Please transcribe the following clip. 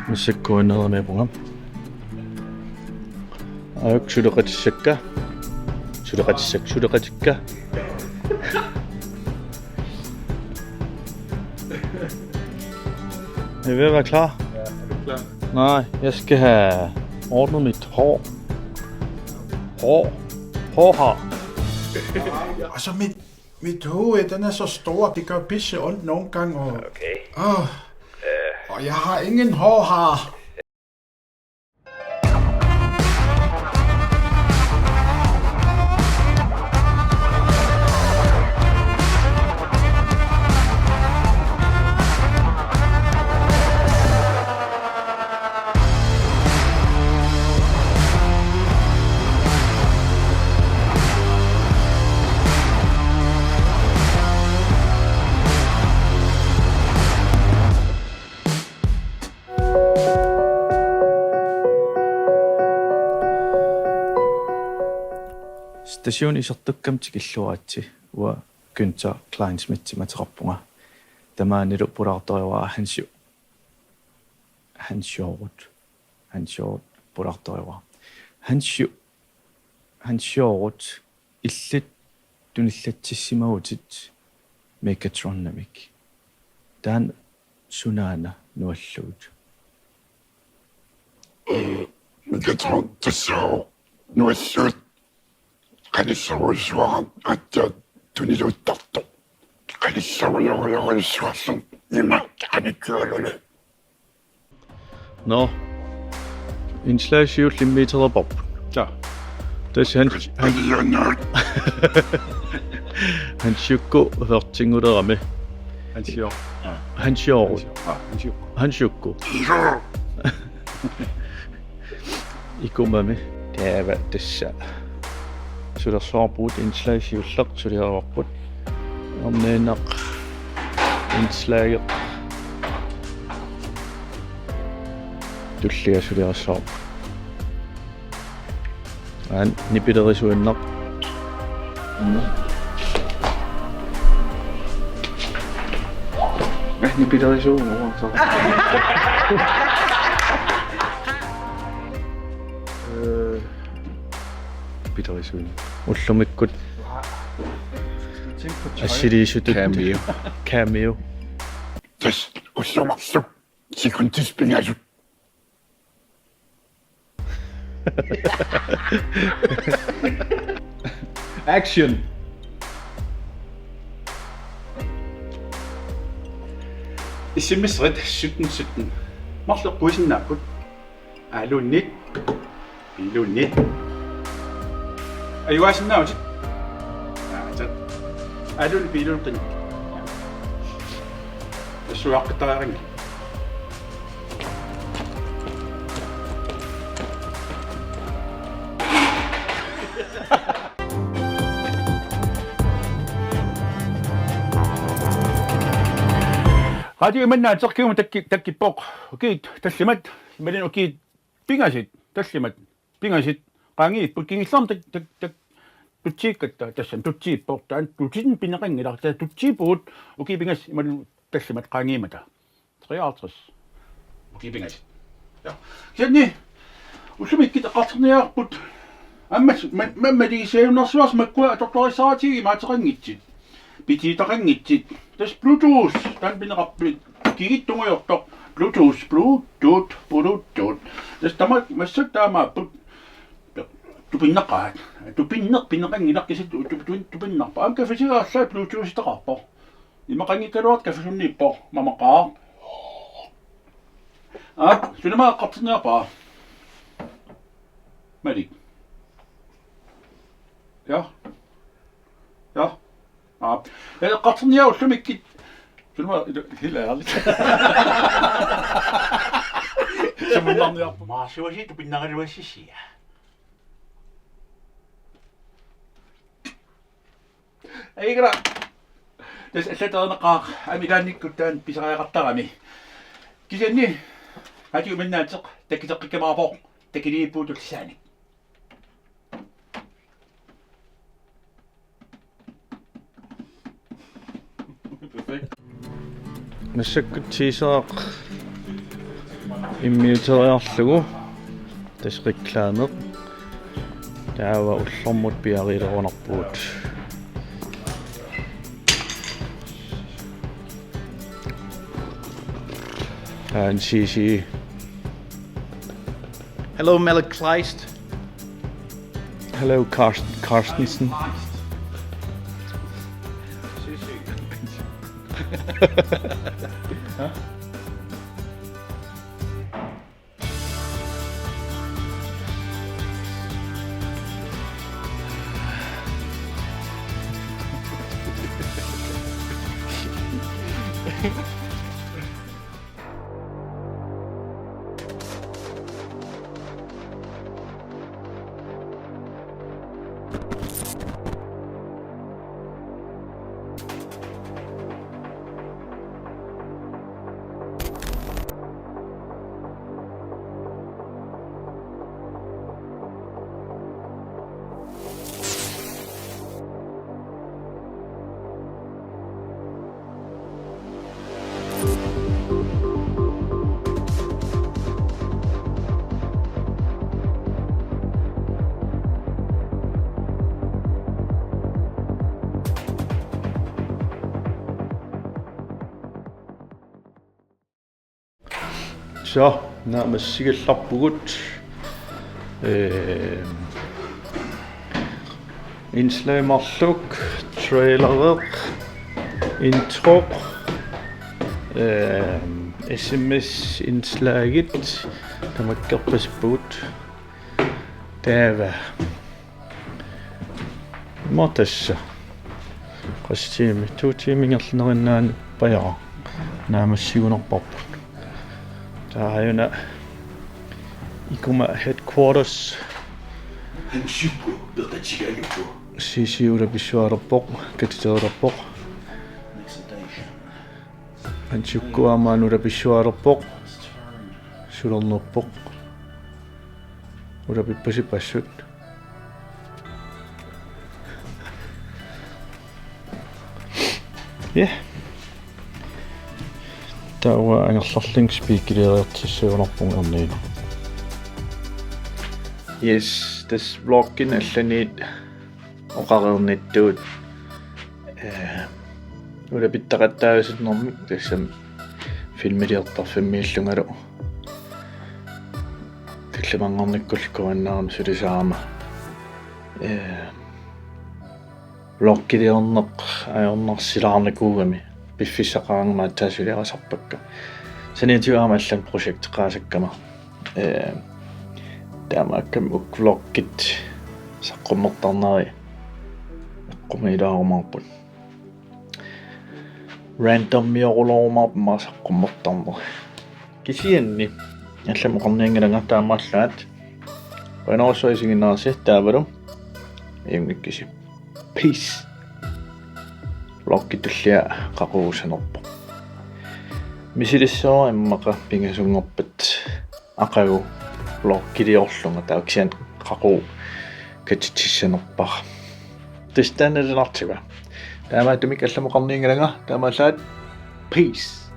Musikkuinnermi pungam. Ayuk suleqatasarpoq. Suleqatikka. Er I ved at være klar? Ja, er du klar? Nej, jeg skal have ordnet mit hår. Hår. Og så mit hoved, den er så stor, det gør pisse ondt nogle gange. Og, Okay. og jeg har ingen hår her. Station isortukkam tikilluaatsi uа Günther Kleinsmith mateqarpunga tamaanilu pulartoriwaa Hansjorut pulartoriwaa Hansjorut illat tunillatsissimagutit Mechatronic taan sunaana nuallugut Megatron tassao nualluut qalissaruissuaram attaat tuniluttartu qalissaruyoruyoruissuarlun ima qanikkualule Nå, indslag 7 meter bob. Ja. Det er han sjukko 40 minutter med. Han sjukko. Ikumami. Det er hvad det så. Så der så brugt indslag 7 så det har været om det nok indslaget. Du ser så det er så. Han nipper så nok. Nipper så nok. 비더리스윈 올로미꽃 아시리슈드 카메오 tas ussumarsu sikuntispingasu Action. Isimmisret 17 Marleqquisinnaaput aalunnit illunnit ayuasinnaut tat aalun pilulqin suleqataasarpoq Radio mannaatserkiuma takkippoq ukiit tallimat imalin ukiit pingasit tallimat pingasit qaangiiput kingillerm tak tutsiikkatta tassan tutsiippoq taan tutin pineqangilarta tutsiipuut ukipingas imalin tallimat qaangiimata 53 ukipingasit ja kianni ullumikki taqarterniaarput ammas mammaligiseunnersuars makkua atortorisaatigi maateqangitsit pititaqangitsit tas Bluetooth tan pineqarpit kigittunguyortoq Bluetooth tas tamak massut taamaapput tupinnaqaat tupinneq pineqangilaqkisit tupinnarpa am kafisigaarlaa Bluetooth taqarpo imaqangikkaluart kafisunniippo mamaqaa sunamaaqqarterniarpaa Malik ja ja qarternia ullumikki sulma helt ærligt sumunarniarpu maasuasi tupinnaqaluassissia Aigra tas allaterneqaaq amilaannikkuttaan pisariaqartarami kisanni haju mannaatseq takkiteqqikkamaarpoq takiliippuutulsaani Massakkut tiisaaq immiuteriarlugu tasriklaameq taava ullormut piarilerunerpuut and she Hello, Malik Kleist. hello Carstensen så nærmest sikkert indslag marluk trailer intro sms indslaget tamakkerpaspuut taava matassa qastiimi 2 tiimingerlunerinnaani pajara naamassigunerparput taayuna Ikuma headquarters Hanshippu, Birtachigalippu. sisiura pisuarpoq katiterpoq anchukkuamaanura pisuarpoq sulernerpoq urapippasipassut tawa angerlarling speakeriartissuunerpungerniina yes this vlogin allaniit oqarernittuut ulapittaqattaavasutnermik tassam filmiliartarfimmiillungalu Tallimanngornikkulkuannaarma sulisaarma vlogkiliorneq ajornarsilaarnakuugami piffissaqaangma taasuliarasarpakka sanitiuarma allan projekteqaasakkama taamaakkam vloggit saqqummertarnari eqqumiilaarumarput random miorulorumаарpama saqqummertarner kisianni алламоқарниангиланга таамааллаат паноорсуисигиннаарси таавалу имниккиси peace блоккитуллиа қақуусанерпо мисилиссоо иммақа пингасунгорпат ақагу блоккилиорлунга тааксиан қақу катитсиссанерпара тастаналлартива таамаатумик алламоқарниангиланга таамааллаат peace